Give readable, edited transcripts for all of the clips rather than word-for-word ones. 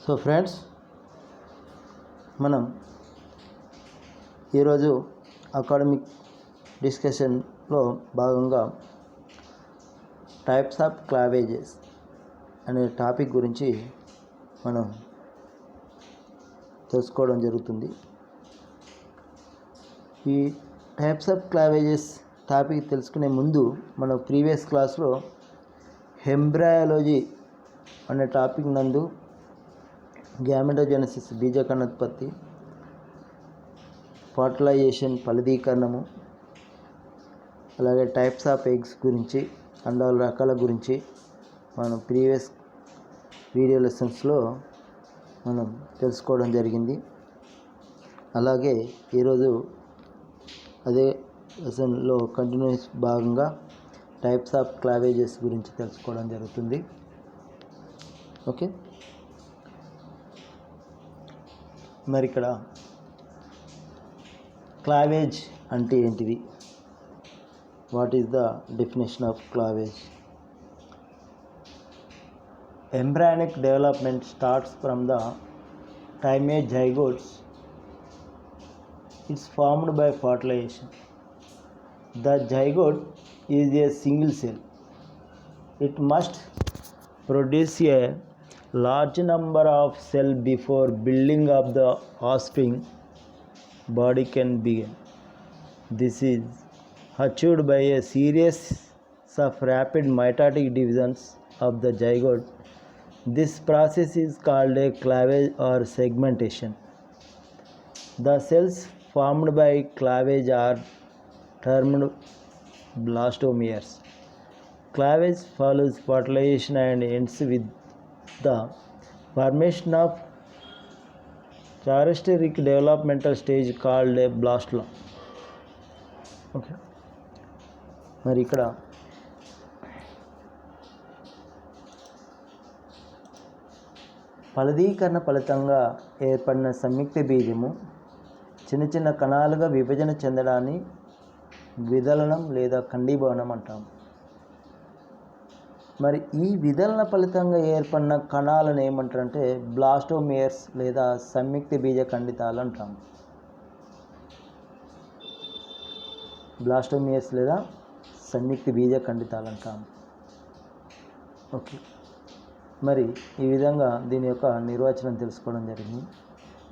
So friends, మనం ఈరోజు academic డిస్కషన్లో భాగంగా టైప్స్ ఆఫ్ క్లావేజెస్ అనే టాపిక్ గురించి మనం తెలుసుకోవడం జరుగుతుంది. ఈ టైప్స్ ఆఫ్ క్లావేజెస్ టాపిక్ తెలుసుకునే ముందు మనం ప్రీవియస్ క్లాస్లో ఎంబ్రయాలజీ అనే టాపిక్ నందు గ్యామెటోజెనసిస్ బీజకణోత్పత్తి, ఫర్టిలైజేషన్ ఫలదీకరణము, అలాగే టైప్స్ ఆఫ్ ఎగ్స్ గురించి, అండాల రకాల గురించి మనం ప్రీవియస్ వీడియో లెసన్స్లో మనం తెలుసుకోవడం జరిగింది. అలాగే ఈరోజు అదే లెసన్లో కంటిన్యూస్ భాగంగా టైప్స్ ఆఫ్ క్లావేజెస్ గురించి తెలుసుకోవడం జరుగుతుంది. ఓకే, మరి ఇక్కడ క్లావేజ్ అంటే ఏంటిది? What is the definition of cleavage? embryonic development starts from the time a zygote is formed by fertilization. The zygote is a single cell. It must produce a large number of cells before building up the offspring body can begin. This is achieved by a series of rapid mitotic divisions of the zygote. This process is called a clavage or segmentation. The cells formed by clavage are termed blastomeres. Clavage follows fertilization and ends with the formation of characteristic developmental stage called a blastula. Okay, మరి ఇక్కడ ఫలదీకరణ ఫలితంగా ఏర్పడిన సంయుక్త బీజము చిన్న చిన్న కణాలుగా విభజన చెందడాన్ని విదలనం లేదా ఖండీభవనం అంటాము. మరి ఈ విదలన ఫలితంగా ఏర్పడిన కణాలను ఏమంటారంటే బ్లాస్టోమియర్స్ లేదా సంయుక్త బీజ ఖండితాలు అంటాము. బ్లాస్టోమియర్స్ లేదా సంయుక్త బీజ ఖండితాలు అంటాము. ఓకే, మరి ఈ విధంగా దీని యొక్క నిర్వచనం తెలుసుకోవడం జరిగింది.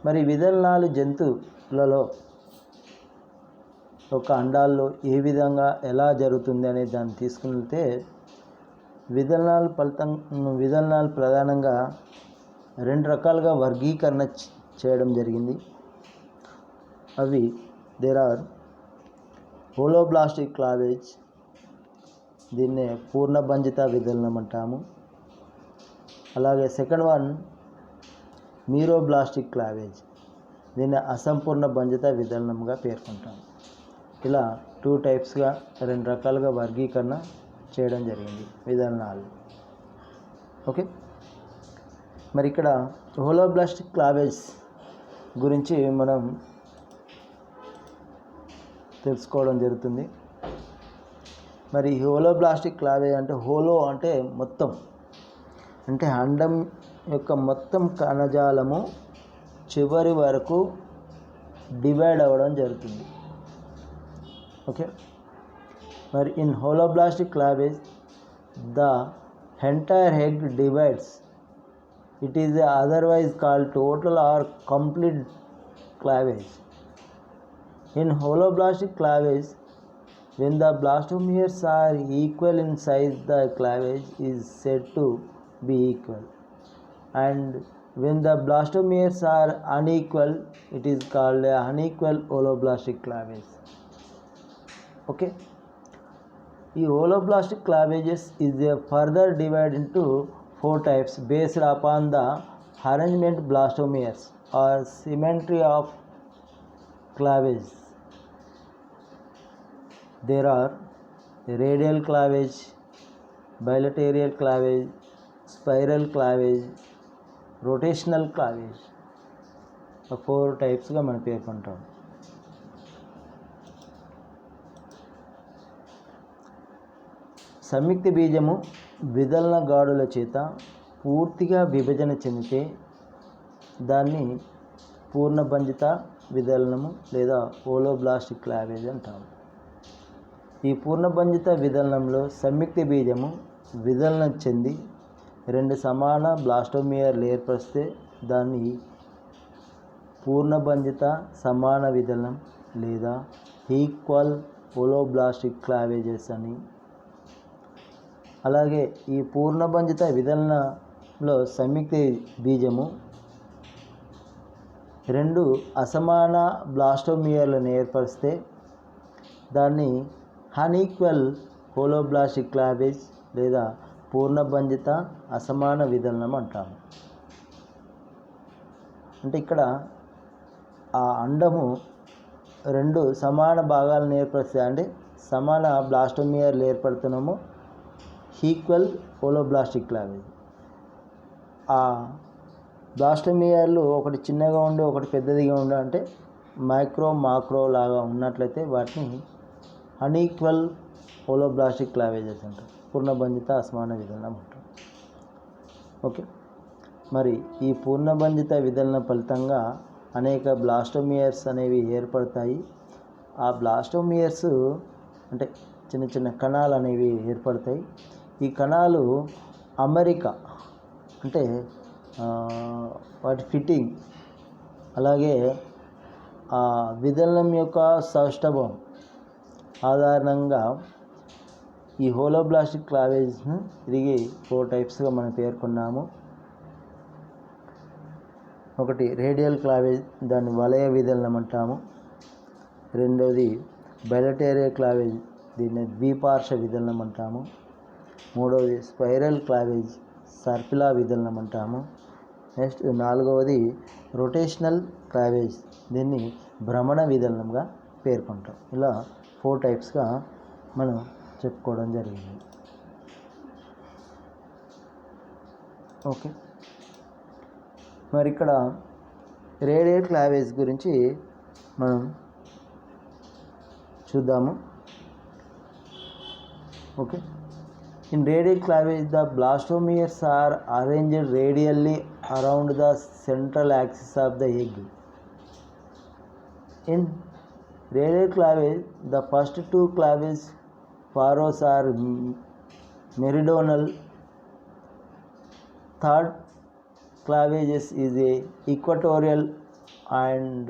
మరి విదలనాలు జంతువులలో ఒక అండాల్లో ఏ విధంగా ఎలా జరుగుతుంది అనే దాన్ని తీసుకునితే విదలనాలు ప్రధానంగా రెండు రకాలుగా వర్గీకరణ చేయడం జరిగింది. అవి హోలోబ్లాస్టిక్ క్లావేజ్, దీన్నే పూర్ణభంజిత విదలనం అంటాము. అలాగే సెకండ్ వన్ మీరోబ్లాస్టిక్ క్లావేజ్, దీన్ని అసంపూర్ణ భంజిత విదలనంగా పేర్కొంటాము. ఇలా టూ టైప్స్గా రెండు రకాలుగా వర్గీకరణ చేయడం జరిగింది విదలనాలు. ఓకే, మరి ఇక్కడ హోలోబ్లాస్టిక్ క్లావేజ్ గురించి మనం తెలుసుకోవడం జరుగుతుంది. మరి హోలోబ్లాస్టిక్ క్లావేజ్ అంటే హోలో అంటే మొత్తం, అంటే అండం యొక్క మొత్తం కణజాలము చివరి వరకు డివైడ్ అవ్వడం జరుగుతుంది. ఓకే, మరి in holoblastic clavage the entire egg divides. It is otherwise called total or complete clavage. In holoblastic clavage, when the blastomeres are equal in size, the clavage is said to be equal, and when the blastomeres are unequal, it is called a unequal holoblastic clavage. Okay, ఈ holoblastic clavages is further divided into four types based upon the arrangement blastomeres or symmetry of clavage. There are radial clavage, bilateral clavage, spiral clavage, rotational clavage. Four టైప్స్గా మనం పేర్కొంటాం. సంయుక్త బీజము విదలన గాడుల చేత పూర్తిగా విభజన చెందితే దాన్ని పూర్ణబంధిత విదలనము లేదా హోలోబ్లాస్టిక్ క్లావేజ్ అంటాము. ఈ పూర్ణబంధిత విదలనంలో సంయుక్త బీజము విదలనం చెంది రెండు సమాన బ్లాస్టోమియర్లు ఏర్పరిస్తే దాన్ని పూర్ణబంధిత సమాన విదలనం లేదా ఈక్వల్ హోలోబ్లాస్టిక్ క్లావేజెస్ అని. అలాగే ఈ పూర్ణబంధిత విదలనంలో సంయుక్త బీజము రెండు అసమాన బ్లాస్టోమియర్లను ఏర్పరిస్తే దాన్ని అన్ఈక్వల్ హోలోబ్లాస్టిక్ క్లావేజ్ లేదా పూర్ణబంధిత అసమాన విదలనం అంటాము. అంటే ఇక్కడ ఆ అండము రెండు సమాన భాగాలను ఏర్పరుస్తాయి, అంటే సమాన బ్లాస్టోమియర్లు ఏర్పడుతున్నాము ఈక్వల్ హోలోబ్లాస్టిక్ క్లావేజ్. ఆ బ్లాస్టోమియర్లు ఒకటి చిన్నగా ఉండి ఒకటి పెద్దదిగా ఉండి అంటే మైక్రో మాక్రో లాగా ఉన్నట్లయితే వాటిని అన్ఈక్వల్ హోలోబ్లాస్టిక్ క్లావేజెస్ అంటారు, పూర్ణబంధిత అసమాన విదలనం అంటారు. ఓకే, మరి ఈ పూర్ణబంధిత విదలన ఫలితంగా అనేక బ్లాస్టోమియర్స్ అనేవి ఏర్పడతాయి. ఆ బ్లాస్టోమియర్స్ అంటే చిన్న చిన్న కణాలు అనేవి ఏర్పడతాయి. ఈ కణాలు అమరిక అంటే వాటి ఫిట్టింగ్, అలాగే ఆ విదలనం యొక్క సౌష్ఠవం ఆధారంగా ఈ హోలోబ్లాస్టిక్ క్లావేజ్ను తిరిగి 4 టైప్స్గా మనం పేర్కొన్నాము. ఒకటి రేడియల్ క్లావేజ్, దాన్ని వలయ విదలనం అంటాము. రెండవది బైలేటరల్ క్లావేజ్, దీన్ని ద్విపార్శ్వ విదలనం అంటాము. మూడవది స్పైరల్ క్లావేజ్, సర్పిలా విదలనం అంటాము. నెక్స్ట్ నాలుగవది రొటేషనల్ క్లావేజ్, దీన్ని భ్రమణ విదలనంగా పేర్కొంటాం. ఇలా 4 టైప్స్గా మనం చెప్పుకోవడం జరిగింది. ఓకే, మరి ఇక్కడ రేడియల్ క్లావేజ్ గురించి మనం చూద్దాము. Okay, in radial cleavage the blastomeres are arranged radially around the central axis of the egg. In radial clavage, the first two clavage furrows are meridional. Third clavages is a equatorial and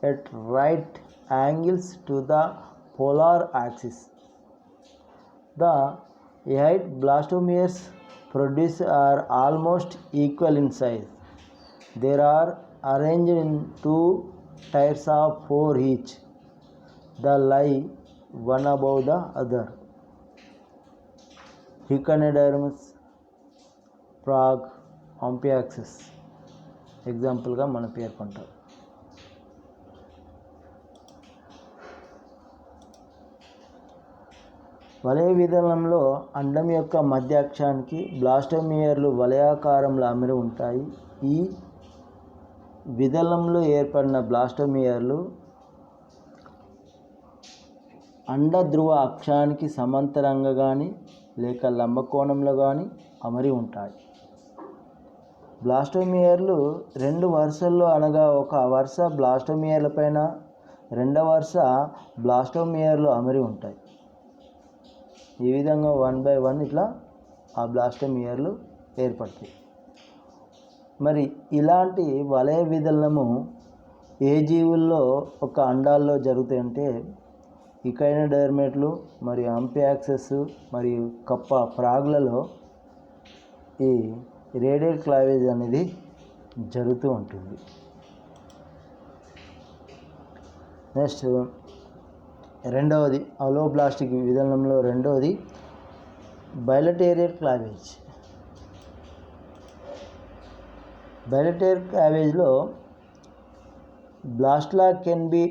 at right angles to the polar axis. The 8 blastomeres produced are almost equal in size. They are arranged in 2 tiers of 4 each. They lie one above the other. Echinoderms, frog, Amphioxus ఎగ్జాంపుల్గా మనం పేర్కొంటాం. వలయ విదలనంలో అండం యొక్క మధ్య అక్షానికి బ్లాస్టోమియర్లు వలయాకారంలో అమరి ఉంటాయి. ఈ విదలనంలో ఏర్పడిన బ్లాస్టోమియర్లు అండ ధ్రువ అక్షానికి సమాంతరంగా కానీ లేక లంబకోణంలో కానీ అమరి ఉంటాయి. బ్లాస్టోమియర్లు 2 వరుసల్లో అనగా ఒక వరుస బ్లాస్టోమియర్ల పైన రెండవ వరుస బ్లాస్టోమియర్లు అమరి ఉంటాయి. ఈ విధంగా 1 by 1 ఇట్లా ఆ బ్లాస్టోమియర్లు ఏర్పడతాయి. మరి ఇలాంటి వలయ విదలనము ఏ జీవుల్లో ఒక అండాల్లో జరుగుతాయంటే ఇకైనోడెర్మేట్లు మరియు అంఫియాక్సస్ మరియు కప్ప ఫ్రాగ్లలో ఈ రేడియల్ క్లావేజ్ అనేది జరుగుతూ ఉంటుంది. నెక్స్ట్ రెండవది హోలోబ్లాస్టిక్ విదలనంలో రెండవది బైలేటరల్ క్లావేజ్. బైలేటరల్ క్లావేజ్లో blastula can be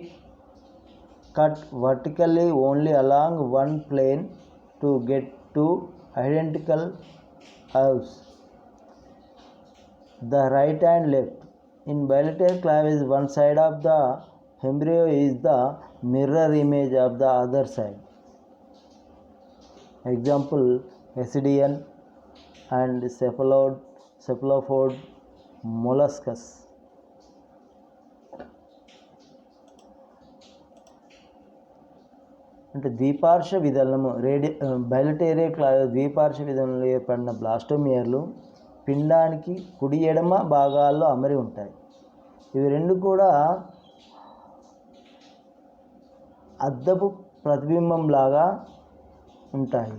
cut vertically only along one plane to get two identical halves, the right and left. In bilateral clavage, one side of the embryo is the mirror image of the other side. Example, Ascidian and cephalopod మొలస్కస్. అంటే ద్విపార్శ్వ విదలనము బయలుటేరియా క్లావెజ్ ద్విపార్శ్వ విదలనంలో ఏర్పడిన బ్లాస్టోమియర్లు పిండానికి కుడి ఎడమ భాగాల్లో అమరి ఉంటాయి. ఇవి రెండు కూడా అద్దపు ప్రతిబింబంలాగా ఉంటాయి.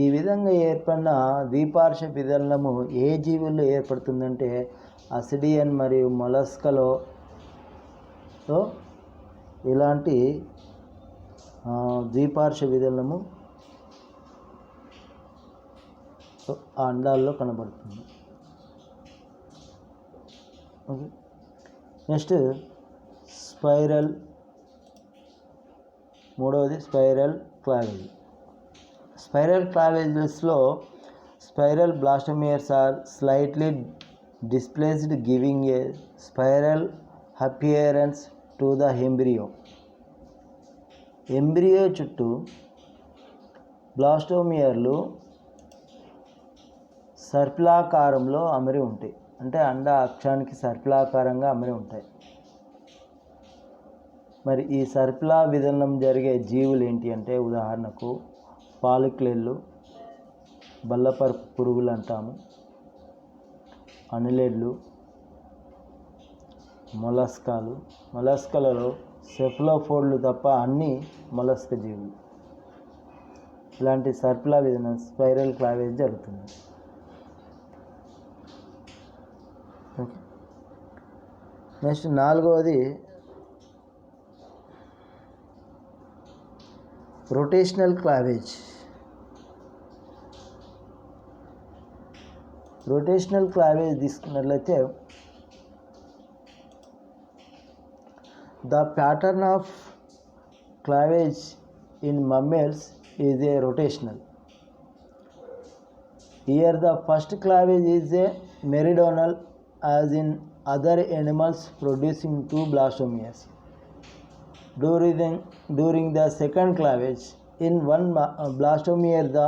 ఈ విధంగా ఏర్పడిన ద్విపార్శ్వ విదలనము ఏ జీవుల్లో ఏర్పడుతుందంటే అసిడియన్ మరియు మొలస్కలో ఇలాంటి ద్విపార్శ్వ విదలనము ఆ అండాల్లో కనబడుతుంది. ఓకే, నెక్స్ట్ స్పైరల్, మూడవది స్పైరల్ క్లావేజ్. స్పైరల్ క్లావేజెస్లో spiral blastomeres are slightly displaced giving a spiral appearance to the embryo. Embryo చుట్టూ బ్లాస్టోమియర్లు సర్పిలాకారంలో అమరి ఉంటాయి. అంటే అండ అక్షానికి సర్పిలాకారంగా అమరి ఉంటాయి. మరి ఈ సర్పిలా విదలనం జరిగే జీవులు ఏంటి అంటే ఉదాహరణకు పాలిక్లేళ్ళు, బల్లపరుపు పురుగులు అంటాము, అనిలేడ్లు, మొలస్కాలు. మొలస్కలలో సెఫలోఫోడ్లు తప్ప అన్ని మొలస్క జీవులు. ఇలాంటి సర్పిలా విదలనం స్పైరల్ క్లావేజ్ జరుగుతుంది. ఓకే, నెక్స్ట్ నాలుగవది రొటేషనల్ క్లావేజ్. రొటేషనల్ క్లావేజ్ తీసుకున్నట్లయితే the pattern of cleavage in mammals is a rotational. Here the first clavage is a meridional as in other animals producing two blastomeres. During the second clavage, in one blastomere the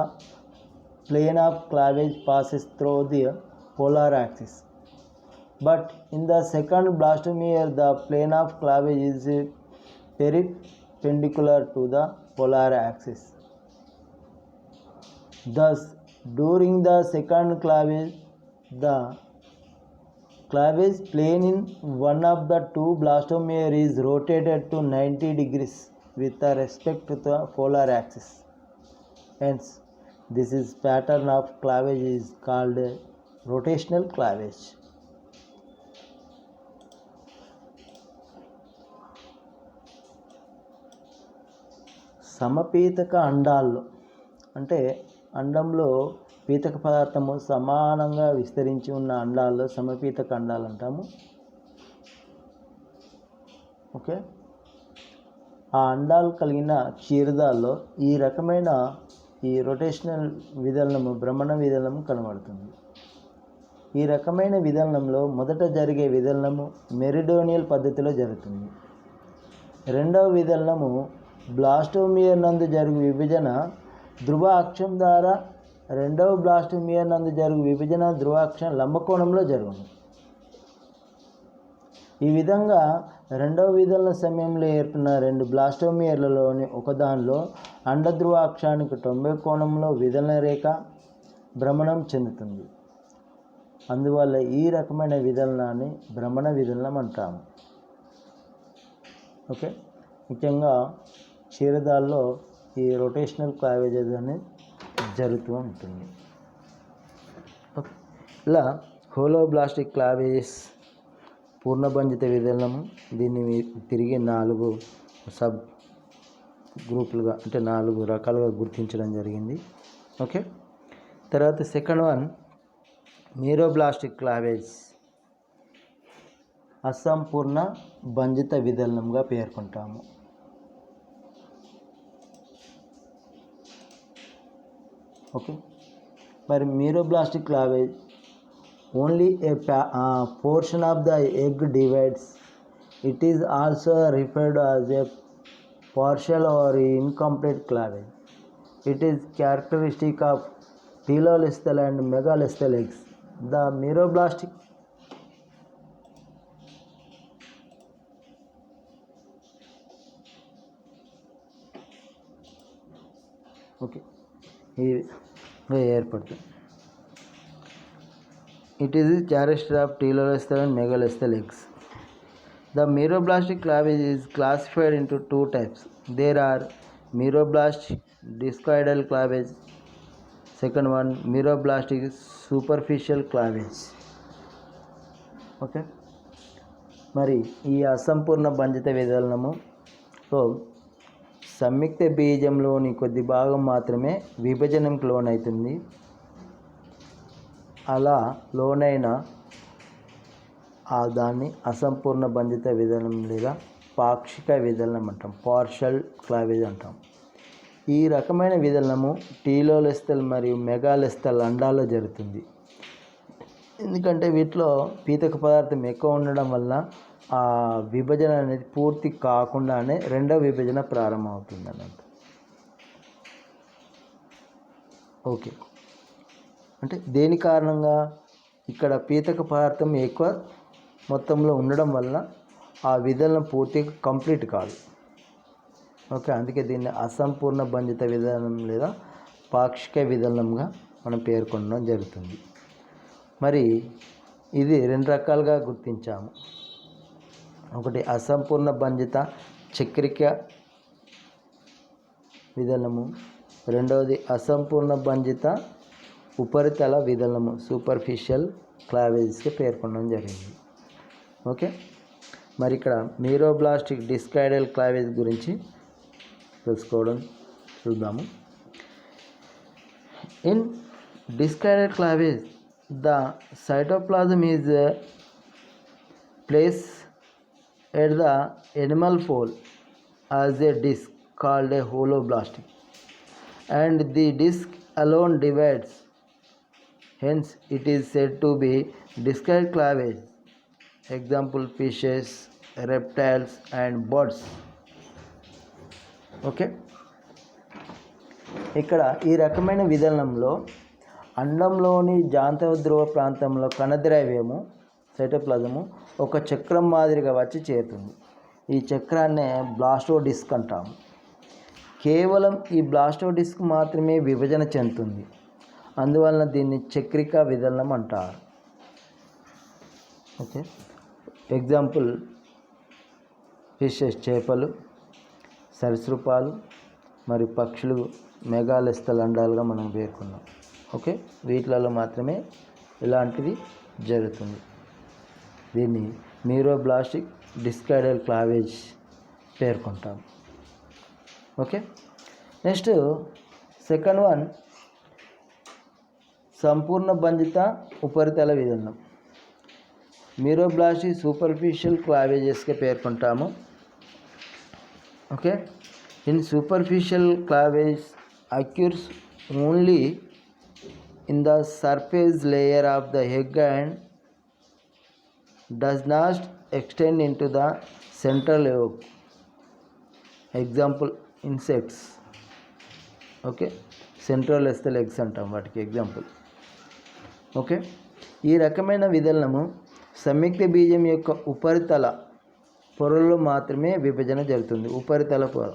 plane of clavage passes through the polar axis. But in the second blastomere the plane of clavage is perpendicular to the polar axis. Thus, during the second clavage, the clavage plane in one of the two blastomere is rotated to 90 degrees with respect to the polar axis. Hence, this is pattern of clavage is called rotational clavage. సమపీతక అండాల్లో అంటే అండంలో పీతక పదార్థము సమానంగా విస్తరించి ఉన్న అండాల్లో సమపీతక అండాలు అంటాము. Okay, ఆ అండాలు కలిగిన క్షీరదాల్లో ఈ రకమైన ఈ రొటేషనల్ విదలనము భ్రమణ విదలనము కనబడుతుంది. ఈ రకమైన విదలనంలో మొదట జరిగే విదలనము మెరిడోనియల్ పద్ధతిలో జరుగుతుంది. రెండవ విదలనము బ్లాస్టోమియర్ నందు జరుగు విభజన ధ్రువ అక్షం ద్వారా రెండవ బ్లాస్టోమియర్ నందు జరుగు విభజన ధ్రువాక్షం లంబకోణంలో జరుగును. ఈ విధంగా రెండవ విదలన సమయంలో ఏర్పడిన రెండు బ్లాస్టోమియర్లలోని ఒకదానిలో అండధ్రువాక్షానికి 90 కోణంలో విదలన రేఖ భ్రమణం చెందుతుంది. అందువల్ల ఈ రకమైన విదలనాన్ని భ్రమణ విదలనం అంటాము. ఓకే, ముఖ్యంగా క్షీరదాల్లో ఈ రొటేషనల్ క్లావేజెస్ అనేది జరుగుతూ ఉంటుంది. ఇలా హోలోబ్లాస్టిక్ క్లావేజెస్ పూర్ణభంజిత విదలనము. దీన్ని తిరిగి 4 సబ్ గ్రూపులుగా అంటే 4 రకాలుగా గుర్తించడం జరిగింది. ఓకే, తర్వాత సెకండ్ వన్ మీరోబ్లాస్టిక్ క్లావేజ్ అసంపూర్ణ భంజిత విదలనంగా పేర్కొంటాము. ఓకే, మరి meroblastic cleavage only a portion of the egg divides. It is also referred as a partial or incomplete clavage. It is characteristic of telolithal and megalithal eggs The meiroblastic ఏర్పడుతుంది. It is a character of telolesthal and megalesthal eggs. The meiroblastic clavage is classified into two types. There are meiroblastic discoidal clavage. Second one, meiroblastic superficial clavage. Okay, మరి ఈ అసంపూర్ణ బంధిత విదలనములో సంయుక్త బీజంలోని కొద్ది భాగం మాత్రమే విభజనకు లోనవుతుంది. అలా లోనైన దాన్ని అసంపూర్ణ బంధిత విదలనం లేదా పాక్షిక విదలనం అంటాం, పార్షల్ క్లావేజ్ అంటాం. ఈ రకమైన విదలనము టీలోలెస్థల్ మరియు మెగాలెస్థల్ అండాల్లో జరుగుతుంది. ఎందుకంటే వీటిలో పీతక పదార్థం ఎక్కువ ఉండడం వల్ల ఆ విభజన అనేది పూర్తి కాకుండానే రెండవ విభజన ప్రారంభమవుతుంది అన్నట్టు. ఓకే, అంటే దేని కారణంగా ఇక్కడ పీతక పదార్థం ఎక్కువ మొత్తంలో ఉండడం వల్ల ఆ విదలనం పూర్తిగా కంప్లీట్ కాదు. ఓకే, అందుకే దీన్ని అసంపూర్ణ బంధిత విధానం లేదా పాక్షిక విదలనంగా మనం పేర్కొనడం జరుగుతుంది. మరి ఇది రెండు రకాలుగా గుర్తించాము. ఒకటి అసంపూర్ణ బంధిత చక్రిక విదలనము, రెండవది అసంపూర్ణ బంధిత ఉపరితల విదలనము సూపర్ఫిషియల్ క్లావేజ్కి పేర్కొనడం జరిగింది. ఓకే, మరి ఇక్కడ మీరోబ్లాస్టిక్ డిస్కాయిడల్ క్లావేజ్ గురించి తెలుసుకోవడం చూద్దాము. In discoidal cleavage the cytoplasm is placed at the animal pole as a disc called a holoblastic, and the disc alone divides. Hence, it is said to be discoid clavage. Example: fishes, reptiles, and birds. Okay. ఇక్కడ ఈ రకమైన విధానంలో అండంలోని జాంతవ ధ్రువ ప్రాంతంలో కణద్రవ్యము సైటోప్లాజము ఒక చక్రం మాదిరిగా వచ్చి చేరుతుంది. ఈ చక్రాన్నే బ్లాస్టో డిస్క్ అంటాము. కేవలం ఈ బ్లాస్టో డిస్క్ మాత్రమే విభజన చెందుతుంది. అందువలన దీన్ని చక్రిక విదలనం అంటారు. ఓకే, ఎగ్జాంపుల్ ఫిషెస్ చేపలు, సరీసృపాలు మరియు పక్షులు మెగాలెస్థల్ అండాలుగా మనం పేర్కొన్నాం. ఓకే, వీటిలలో మాత్రమే ఇలాంటిది జరుగుతుంది. దీన్ని మీరోబ్లాస్టిక్ డిస్కాయిడల్ క్లావేజ్ పేర్కొంటాం. ఓకే, నెక్స్ట్ సెకండ్ వన్ సంపూర్ణ బంధిత ఉపరితల విదలనం మీరోబ్లాస్టిక్ సూపర్ఫిషియల్ క్లావేజెస్గా పేర్కొంటాము. Okay, in superficial cleavage occurs only in the surface layer of the egg and does not extend into the central yolk. Example: insects. Okay, central lethal eggs అంటాం వాటికి example. Okay, ఈ రకమైన విదలనము సంయుక్త బీజం యొక్క ఉపరితల పొరలో మాత్రమే విభజన జరుగుతుంది. ఉపరితల పొర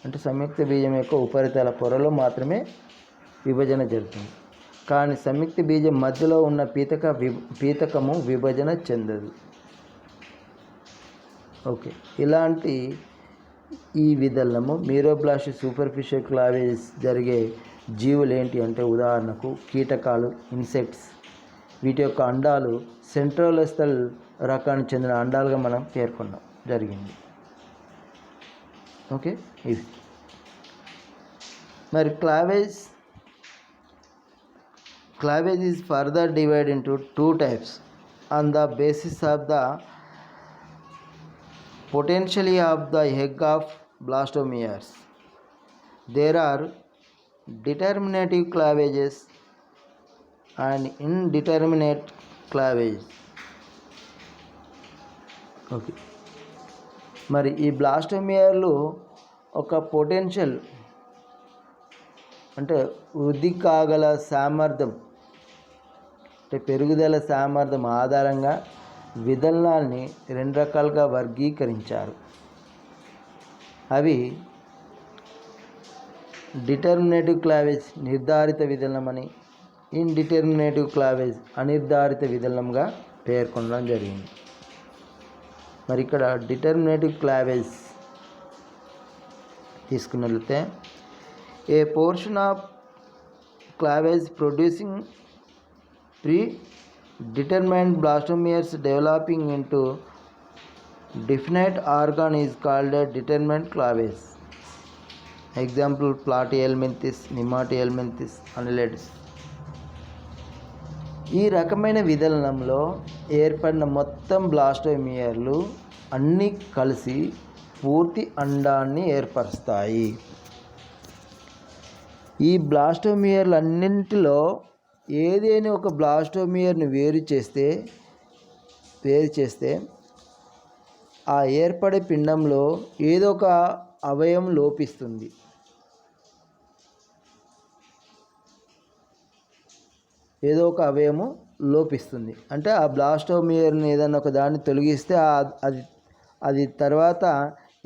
అంటే సంయుక్త బీజం యొక్క ఉపరితల పొరలో మాత్రమే విభజన జరుగుతుంది. కానీ సంయుక్త బీజం మధ్యలో ఉన్న పీతకము విభజన చెందదు. ఓకే, ఇలాంటి ఈ విదలనము మీరోబ్లాస్టిక్ సూపర్ఫిషియల్ క్లావేజ్ జరిగే జీవులు ఏంటి అంటే ఉదాహరణకు కీటకాలు, ఇన్సెక్ట్స్. వీటి యొక్క అండాలు సెంట్రోలెస్థల్ రకానికి చెందిన అండాలుగా మనం పేర్కొన్నాం జరిగింది. ఓకే, ఇది మరి క్లావేజ్ is further divided into two types on the basis of the potentially of the egg of blastomeres. There are determinative clavages and indeterminate clavages. Okay, మరి ఈ బ్లాస్టోమియర్లు ఒక పొటెన్షియల్ అంటే వృద్ధి కాగల సామర్థ్యం అంటే పెరుగుదల సామర్థ్యం ఆధారంగా విదలనాల్ని 2 రకాలుగా వర్గీకరించారు. అవి డిటర్మినేటివ్ క్లావేజ్ నిర్ధారిత విదలనమని, ఇండిటర్మినేటివ్ క్లావేజ్ అనిర్ధారిత విదలనంగా పేర్కొనడం జరిగింది. మరి ఇక్కడ డిటర్మినేటివ్ క్లావేజ్ తీసుకున్నట్లయితే a portion of cleavage producing predetermined blastomeres developing into definite organ is called a determinate claves. Example Platyhelminthes, Nematohelminthes, Annelids. ఈ రకమైన విదలనంలో ఏర్పడిన మొత్తం బ్లాస్టోమియర్లు అన్నీ కలిసి పూర్తి అండాన్ని ఏర్పరుస్తాయి. ఈ బ్లాస్టోమియర్లన్నింటిలో ఏదైనా ఒక బ్లాస్టోమియర్ని వేరు చేస్తే ఆ ఏర్పడే పిండంలో ఏదో ఒక అవయవం లోపిస్తుంది. అంటే ఆ బ్లాస్టోమియర్ని ఏదైనా ఒక దాన్ని తొలగిస్తే అది తర్వాత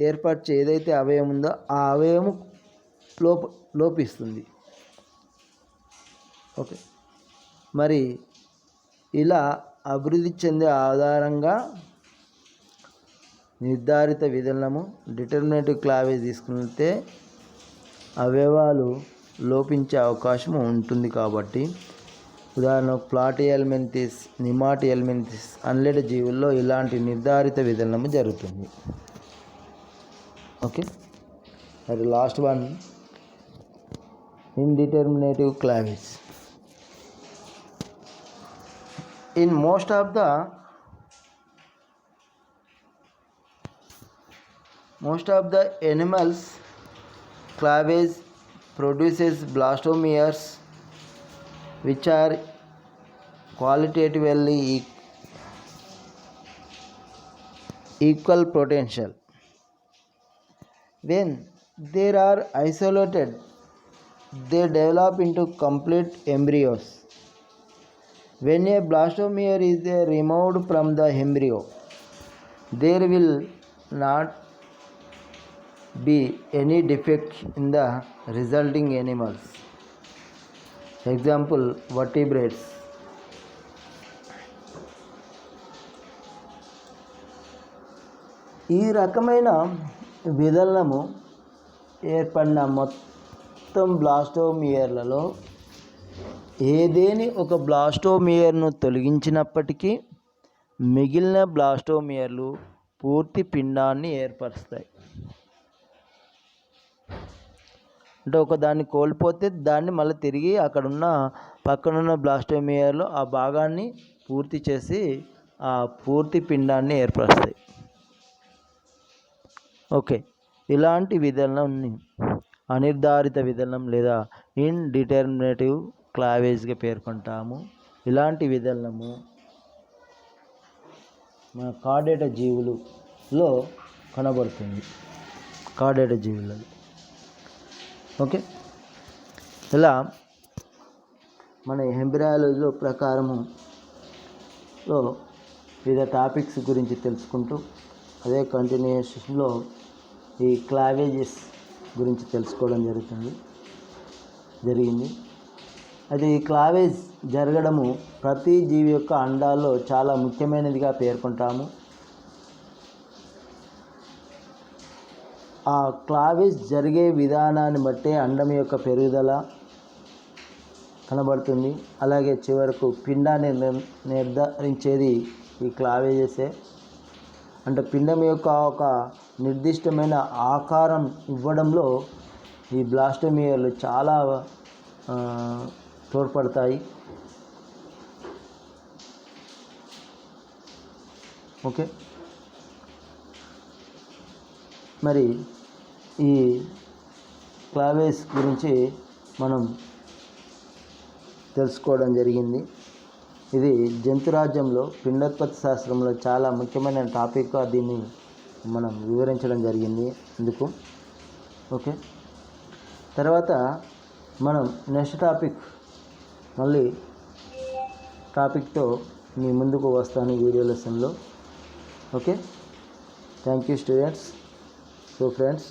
ఏర్పరిచే ఏదైతే అవయవం ఉందో ఆ అవయవం లోపిస్తుంది. ఓకే, మరి ఇలా అభివృద్ధి చెందే ఆధారంగా నిర్ధారిత విదలనము డిటర్మినేటివ్ క్లావేజ్ తీసుకుంటే అవయవాలు లోపించే అవకాశం ఉంటుంది. కాబట్టి ఉదాహరణకు ప్లాటిహెల్మింథిస్, నెమాటిహెల్మింథిస్ అన్లెడ్ జీవుల్లో ఇలాంటి నిర్ధారిత విదలనము జరుగుతుంది. ఓకే, మరి last one indeterminative cleavage. In most of the animals, clavage produces blastomeres which are qualitatively equal potential. When they are isolated, they develop into complete embryos. When a blastomere is removed from the embryo, there will not be any defect in the resulting animals. Example vertebrates. ఈ రకమైన విదలనము ఏర్పడిన మొత్తం బ్లాస్టోమియర్లలో ఏదేని ఒక బ్లాస్టోమియర్ను తొలగించినప్పటికీ మిగిలిన బ్లాస్టోమియర్లు పూర్తి పిండాన్ని ఏర్పరుస్తాయి. అంటే ఒక దాన్ని కోల్పోతే దాన్ని మళ్ళీ తిరిగి అక్కడున్న పక్కనున్న బ్లాస్టోమియర్లో ఆ భాగాన్ని పూర్తి చేసి ఆ పూర్తి పిండాన్ని ఏర్పరుస్తాయి. ఓకే, ఇలాంటి విదలనంని అనిర్ధారిత విదలనం లేదా ఇండిటర్మినేటివ్ క్లావేజ్గా పేర్కొంటాము. ఇలాంటి విదలనము మన కార్డేట జీవులలో కనబడుతుంది. ఓకే, ఇలా మన ఎంబ్రియాలజీలో ప్రకారములో వివిధ టాపిక్స్ గురించి తెలుసుకుంటూ అదే కంటిన్యూషన్లో ఈ క్లావేజెస్ గురించి తెలుసుకోవడం జరిగింది. అది ఈ క్లావేజ్ జరగడము ప్రతి జీవి యొక్క అండాల్లో చాలా ముఖ్యమైనదిగా పేర్కొంటాము. ఆ క్లావేజ్ జరిగే విధానాన్ని బట్టే అండం యొక్క పెరుగుదల కనబడుతుంది. అలాగే చివరకు పిండాన్ని నిర్ధారించేది ఈ క్లావేజెసే. అంటే పిండం యొక్క ఒక నిర్దిష్టమైన ఆకారం ఇవ్వడంలో ఈ బ్లాస్టోమియర్లు చాలా తోడ్పడతాయి. ఓకే, మరి ఈ క్లావేజ్ గురించి మనం తెలుసుకోవడం జరిగింది. ఇది జంతురాజ్యంలో పిండోత్పత్తి శాస్త్రంలో చాలా ముఖ్యమైన టాపిక్గా దీన్ని మనం వివరించడం జరిగింది ఇందుకు. ఓకే, తర్వాత మనం నెక్స్ట్ టాపిక్ మళ్ళీ టాపిక్తో మీ ముందుకు వస్తాను వీడియో లెసన్లో. Okay, thank you students. So friends,